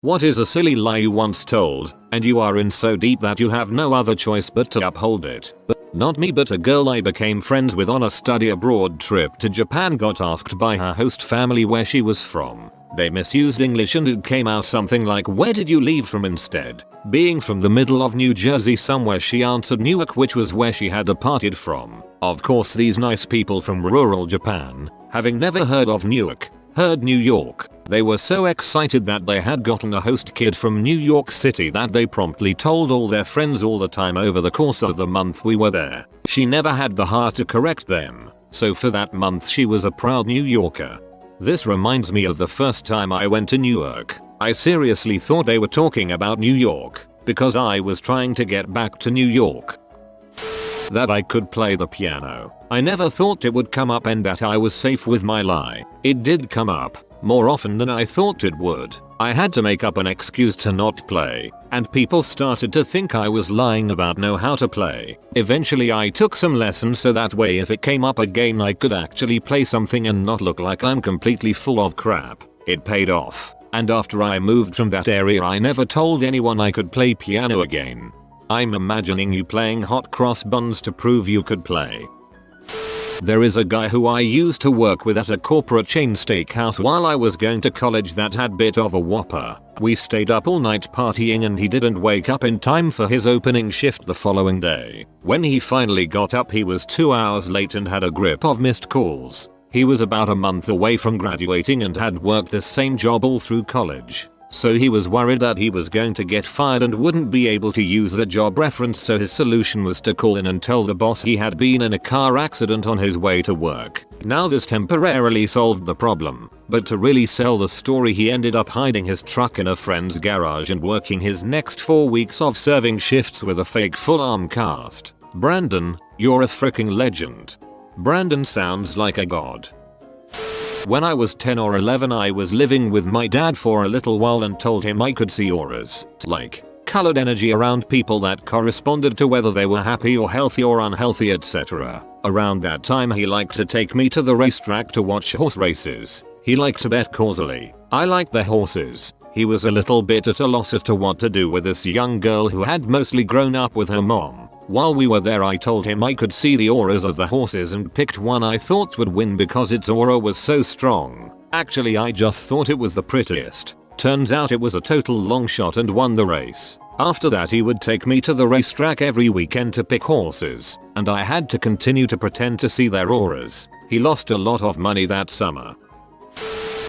What is a silly lie you once told, and you are in so deep that you have no other choice but to uphold it? Not me, but a girl I became friends with on a study abroad trip to Japan got asked by her host family where she was from. They misused English and it came out something like, "Where did you leave from?" Instead, being from the middle of New Jersey somewhere, she answered Newark, which was where she had departed from. Of course, these nice people from rural Japan, having never heard of Newark, heard New York. They were so excited that they had gotten a host kid from New York City that they promptly told all their friends all the time over the course of the month we were there. She never had the heart to correct them, so for that month she was a proud New Yorker. This reminds me of the first time I went to Newark. I seriously thought they were talking about New York, because I was trying to get back to New York. That I could play the piano. I never thought it would come up and that I was safe with my lie. It did come up, more often than I thought it would. I had to make up an excuse to not play, and people started to think I was lying about know how to play. Eventually I took some lessons so that way if it came up again I could actually play something and not look like I'm completely full of crap. It paid off, and after I moved from that area I never told anyone I could play piano again. I'm imagining you playing hot cross buns to prove you could play. There is a guy who I used to work with at a corporate chain steakhouse while I was going to college that had bit of a whopper. We stayed up all night partying and he didn't wake up in time for his opening shift the following day. When he finally got up he was 2 hours late and had a grip of missed calls. He was about a month away from graduating and had worked the same job all through college. So he was worried that he was going to get fired and wouldn't be able to use the job reference, so his solution was to call in and tell the boss he had been in a car accident on his way to work. Now this temporarily solved the problem, but to really sell the story he ended up hiding his truck in a friend's garage and working his next 4 weeks of serving shifts with a fake full arm cast. Brandon, you're a freaking legend. Brandon sounds like a god. When I was 10 or 11 I was living with my dad for a little while and told him I could see auras, like colored energy around people that corresponded to whether they were happy or healthy or unhealthy, etc. Around that time he liked to take me to the racetrack to watch horse races. He liked to bet causally. I liked the horses. He was a little bit at a loss as to what to do with this young girl who had mostly grown up with her mom. While we were there I told him I could see the auras of the horses and picked one I thought would win because its aura was so strong. Actually I just thought it was the prettiest. Turns out it was a total long shot and won the race. After that he would take me to the racetrack every weekend to pick horses, and I had to continue to pretend to see their auras. He lost a lot of money that summer.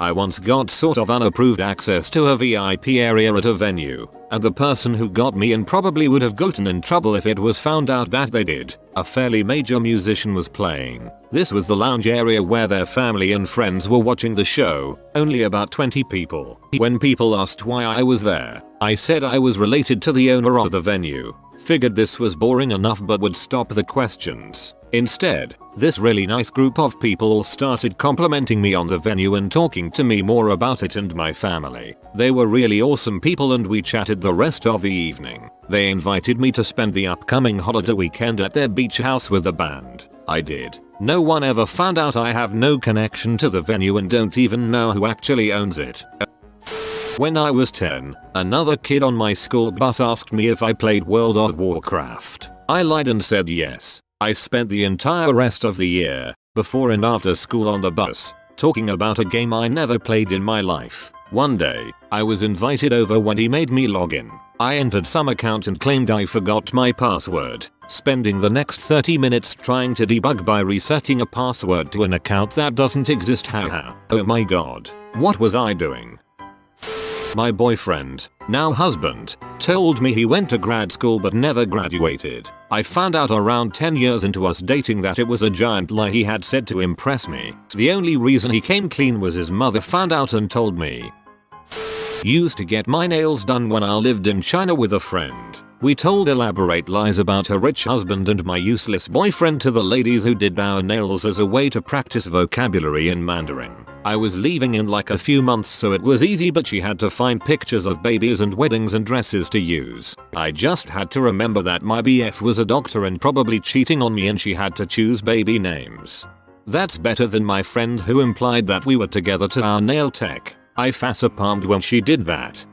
I once got sort of unapproved access to a VIP area at a venue, and the person who got me in probably would have gotten in trouble if it was found out that they did. A fairly major musician was playing. This was the lounge area where their family and friends were watching the show, only about 20 people. When people asked why I was there, I said I was related to the owner of the venue. Figured this was boring enough but would stop the questions. Instead, this really nice group of people all started complimenting me on the venue and talking to me more about it and my family. They were really awesome people and we chatted the rest of the evening. They invited me to spend the upcoming holiday weekend at their beach house with the band. I did. No one ever found out. I have no connection to the venue and don't even know who actually owns it. When I was 10, another kid on my school bus asked me if I played World of Warcraft. I lied and said yes. I spent the entire rest of the year, before and after school on the bus, talking about a game I never played in my life. One day, I was invited over when he made me log in. I entered some account and claimed I forgot my password, spending the next 30 minutes trying to debug by resetting a password to an account that doesn't exist. Haha. Oh my god. What was I doing? My boyfriend, now husband, told me he went to grad school but never graduated. I found out around 10 years into us dating that it was a giant lie he had said to impress me. The only reason he came clean was his mother found out and told me. Used to get my nails done when I lived in China with a friend. We told elaborate lies about her rich husband and my useless boyfriend to the ladies who did our nails as a way to practice vocabulary in Mandarin. I was leaving in like a few months so it was easy, but she had to find pictures of babies and weddings and dresses to use. I just had to remember that my BF was a doctor and probably cheating on me and she had to choose baby names. That's better than my friend who implied that we were together to our nail tech. I facepalmed when she did that.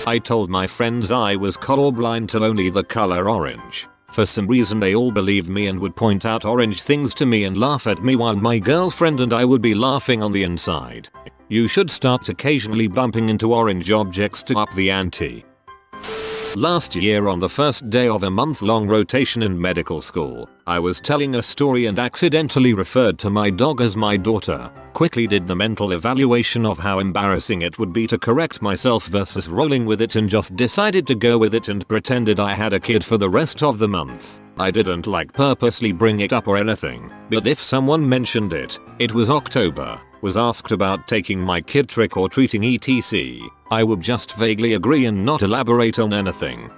I told my friends I was colorblind to only the color orange. For some reason they all believed me and would point out orange things to me and laugh at me while my girlfriend and I would be laughing on the inside. You should start occasionally bumping into orange objects to up the ante. Last year on the first day of a month-long rotation in medical school, I was telling a story and accidentally referred to my dog as my daughter. Quickly did the mental evaluation of how embarrassing it would be to correct myself versus rolling with it and just decided to go with it and pretended I had a kid for the rest of the month. I didn't purposely bring it up or anything, but if someone mentioned it, it was October, was asked about taking my kid trick or treating etc. I would just vaguely agree and not elaborate on anything.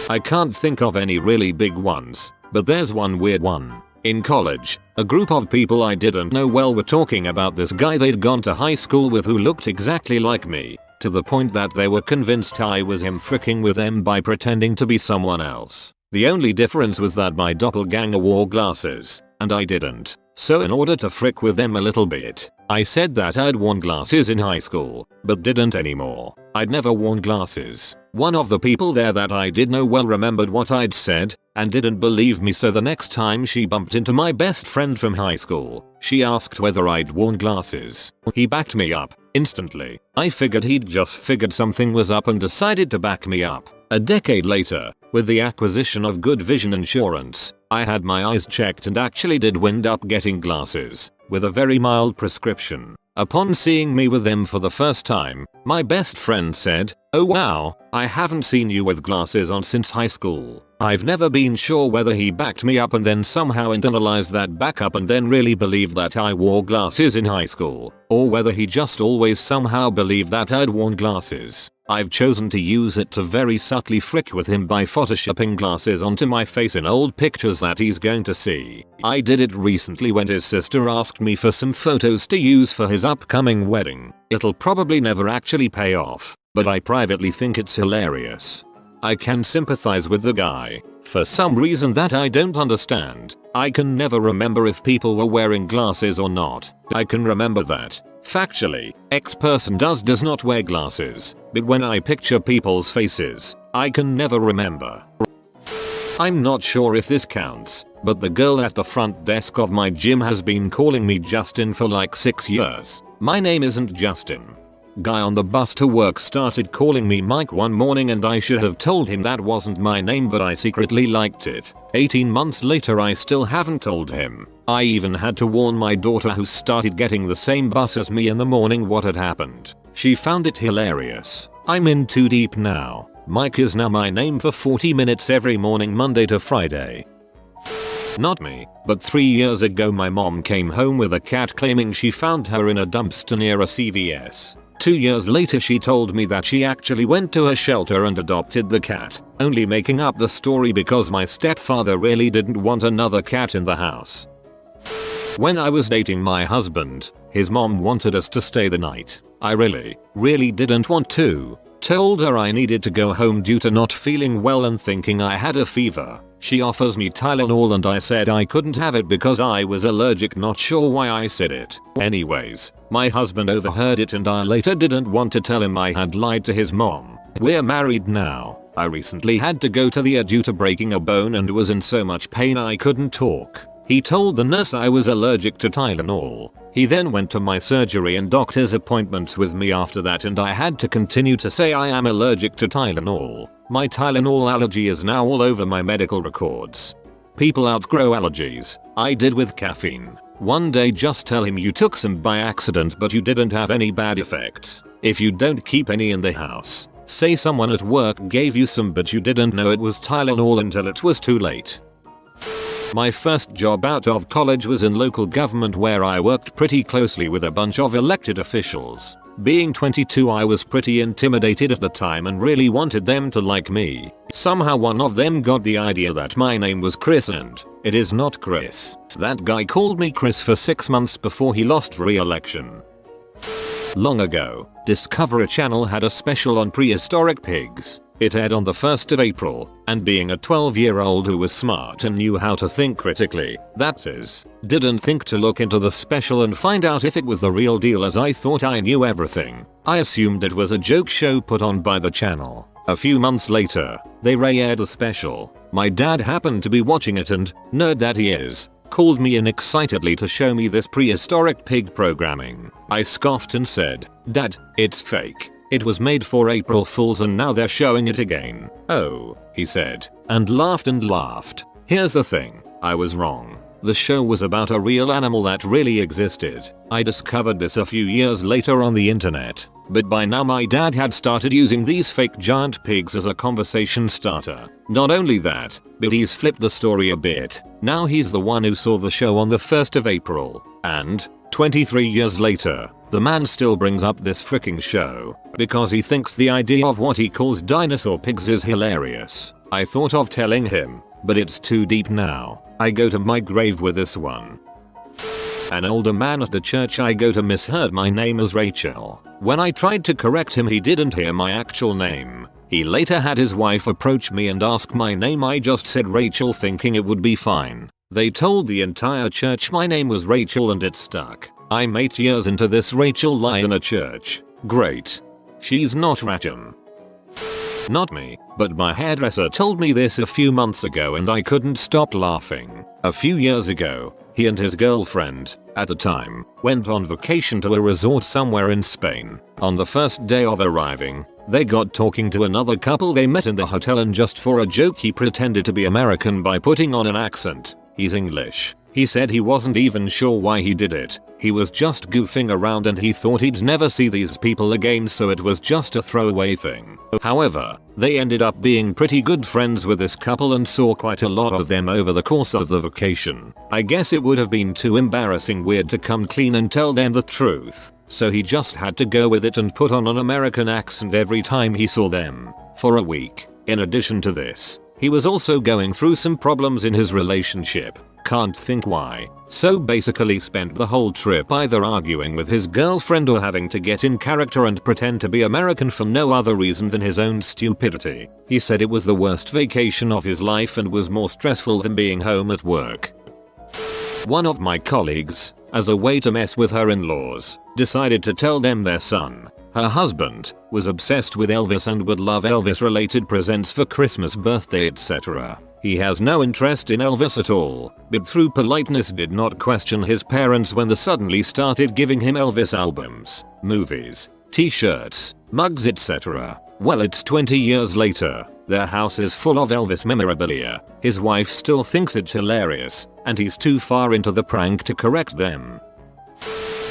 I can't think of any really big ones, but there's one weird one. In college, a group of people I didn't know well were talking about this guy they'd gone to high school with who looked exactly like me, to the point that they were convinced I was him fricking with them by pretending to be someone else. The only difference was that my doppelganger wore glasses, and I didn't. So in order to frick with them a little bit, I said that I'd worn glasses in high school, but didn't anymore. I'd never worn glasses. One of the people there that I did know well remembered what I'd said, and didn't believe me, so the next time she bumped into my best friend from high school, she asked whether I'd worn glasses. He backed me up, instantly. I figured he'd just figured something was up and decided to back me up. A decade later, with the acquisition of good vision insurance, I had my eyes checked and actually did wind up getting glasses, with a very mild prescription. Upon seeing me with them for the first time, my best friend said, "Oh wow, I haven't seen you with glasses on since high school." I've never been sure whether he backed me up and then somehow internalized that backup and then really believed that I wore glasses in high school, or whether he just always somehow believed that I'd worn glasses. I've chosen to use it to very subtly frick with him by photoshopping glasses onto my face in old pictures that he's going to see. I did it recently when his sister asked me for some photos to use for his upcoming wedding. It'll probably never actually pay off, but I privately think it's hilarious. I can sympathize with the guy. For some reason that I don't understand, I can never remember if people were wearing glasses or not. I can remember that, factually, X person does not wear glasses, but when I picture people's faces, I can never remember. I'm not sure if this counts, but the girl at the front desk of my gym has been calling me Justin for like 6 years. My name isn't Justin. Guy on the bus to work started calling me Mike one morning and I should have told him that wasn't my name, but I secretly liked it. 18 months later I still haven't told him. I even had to warn my daughter, who started getting the same bus as me in the morning, what had happened. She found it hilarious. I'm in too deep now. Mike is now my name for 40 minutes every morning, Monday to Friday. Not me, but 3 years ago my mom came home with a cat claiming she found her in a dumpster near a CVS. 2 years later she told me that she actually went to a shelter and adopted the cat, only making up the story because my stepfather really didn't want another cat in the house. When I was dating my husband, his mom wanted us to stay the night. I really didn't want to. Told her I needed to go home due to not feeling well and thinking I had a fever. She offers me Tylenol and I said I couldn't have it because I was allergic, not sure why I said it. Anyways, my husband overheard it and I later didn't want to tell him I had lied to his mom. We're married now. I recently had to go to the ER due to breaking a bone and was in so much pain I couldn't talk. He told the nurse I was allergic to Tylenol. He then went to my surgery and doctor's appointments with me after that, and I had to continue to say I am allergic to Tylenol. My Tylenol allergy is now all over my medical records. People outgrow allergies. I did with caffeine. One day just tell him you took some by accident but you didn't have any bad effects. If you don't keep any in the house. Say someone at work gave you some but you didn't know it was Tylenol until it was too late. My first job out of college was in local government where I worked pretty closely with a bunch of elected officials. Being 22 I was pretty intimidated at the time and really wanted them to like me. Somehow one of them got the idea that my name was Chris and it is not Chris. That guy called me Chris for 6 months before he lost re-election. Long ago, Discovery Channel had a special on prehistoric pigs. It aired on the 1st of April, and being a 12-year-old who was smart and knew how to think critically, that is, didn't think to look into the special and find out if it was the real deal as I thought I knew everything. I assumed it was a joke show put on by the channel. A few months later, they re-aired the special. My dad happened to be watching it and, nerd that he is, called me in excitedly to show me this prehistoric pig programming. I scoffed and said, "Dad, it's fake. It was made for April Fools and now they're showing it again." "Oh," he said, and laughed and laughed. Here's the thing, I was wrong. The show was about a real animal that really existed. I discovered this a few years later on the internet, but by now my dad had started using these fake giant pigs as a conversation starter. Not only that, but he's flipped the story a bit. Now he's the one who saw the show on the 1st of April, and 23 years later, the man still brings up this freaking show because he thinks the idea of what he calls dinosaur pigs is hilarious. I thought of telling him, but it's too deep now. I go to my grave with this one. An older man at the church I go to misheard my name as Rachel. When I tried to correct him, he didn't hear my actual name. He later had his wife approach me and ask my name. I just said Rachel thinking it would be fine. They told the entire church my name was Rachel and it stuck. I'm 8 years into this Rachel lie in a church. Great. She's not Rachel. Not me, but my hairdresser told me this a few months ago and I couldn't stop laughing. A few years ago, he and his girlfriend, at the time, went on vacation to a resort somewhere in Spain. On the first day of arriving, they got talking to another couple they met in the hotel and just for a joke he pretended to be American by putting on an accent. He's English. He said he wasn't even sure why he did it. He was just goofing around and he thought he'd never see these people again, so it was just a throwaway thing. However, they ended up being pretty good friends with this couple and saw quite a lot of them over the course of the vacation. I guess it would have been too embarrassing weird to come clean and tell them the truth, so he just had to go with it and put on an American accent every time he saw them. For a week. In addition to this, he was also going through some problems in his relationship. Can't think why. So basically spent the whole trip either arguing with his girlfriend or having to get in character and pretend to be American for no other reason than his own stupidity. He said it was the worst vacation of his life and was more stressful than being home at work. One of my colleagues, as a way to mess with her in-laws, decided to tell them their son, her husband, was obsessed with Elvis and would love Elvis related presents for Christmas, birthday, etc. He has no interest in Elvis at all, but through politeness did not question his parents when they suddenly started giving him Elvis albums, movies, t-shirts, mugs, etc. Well, it's 20 years later, their house is full of Elvis memorabilia. His wife still thinks it's hilarious, and he's too far into the prank to correct them.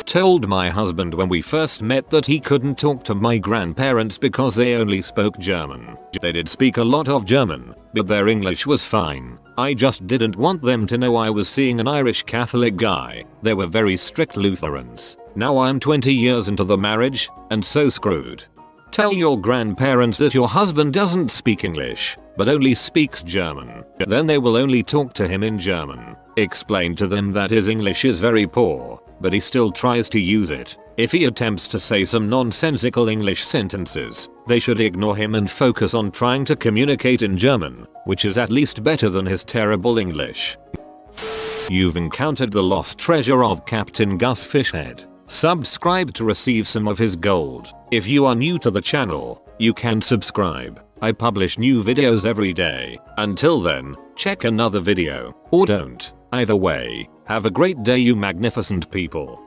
Told my husband when we first met that he couldn't talk to my grandparents because they only spoke German. They did speak a lot of German, but their English was fine. I just didn't want them to know I was seeing an Irish Catholic guy. They were very strict Lutherans. Now I'm 20 years into the marriage, and so screwed. Tell your grandparents that your husband doesn't speak English, but only speaks German. Then they will only talk to him in German. Explain to them that his English is very poor, but he still tries to use it. If he attempts to say some nonsensical English sentences, they should ignore him and focus on trying to communicate in German, which is at least better than his terrible English. You've encountered the lost treasure of Captain Gus Fishhead. Subscribe to receive some of his gold. If you are new to the channel, you can subscribe. I publish new videos every day. Until then, check another video, or don't. Either way, have a great day, you magnificent people.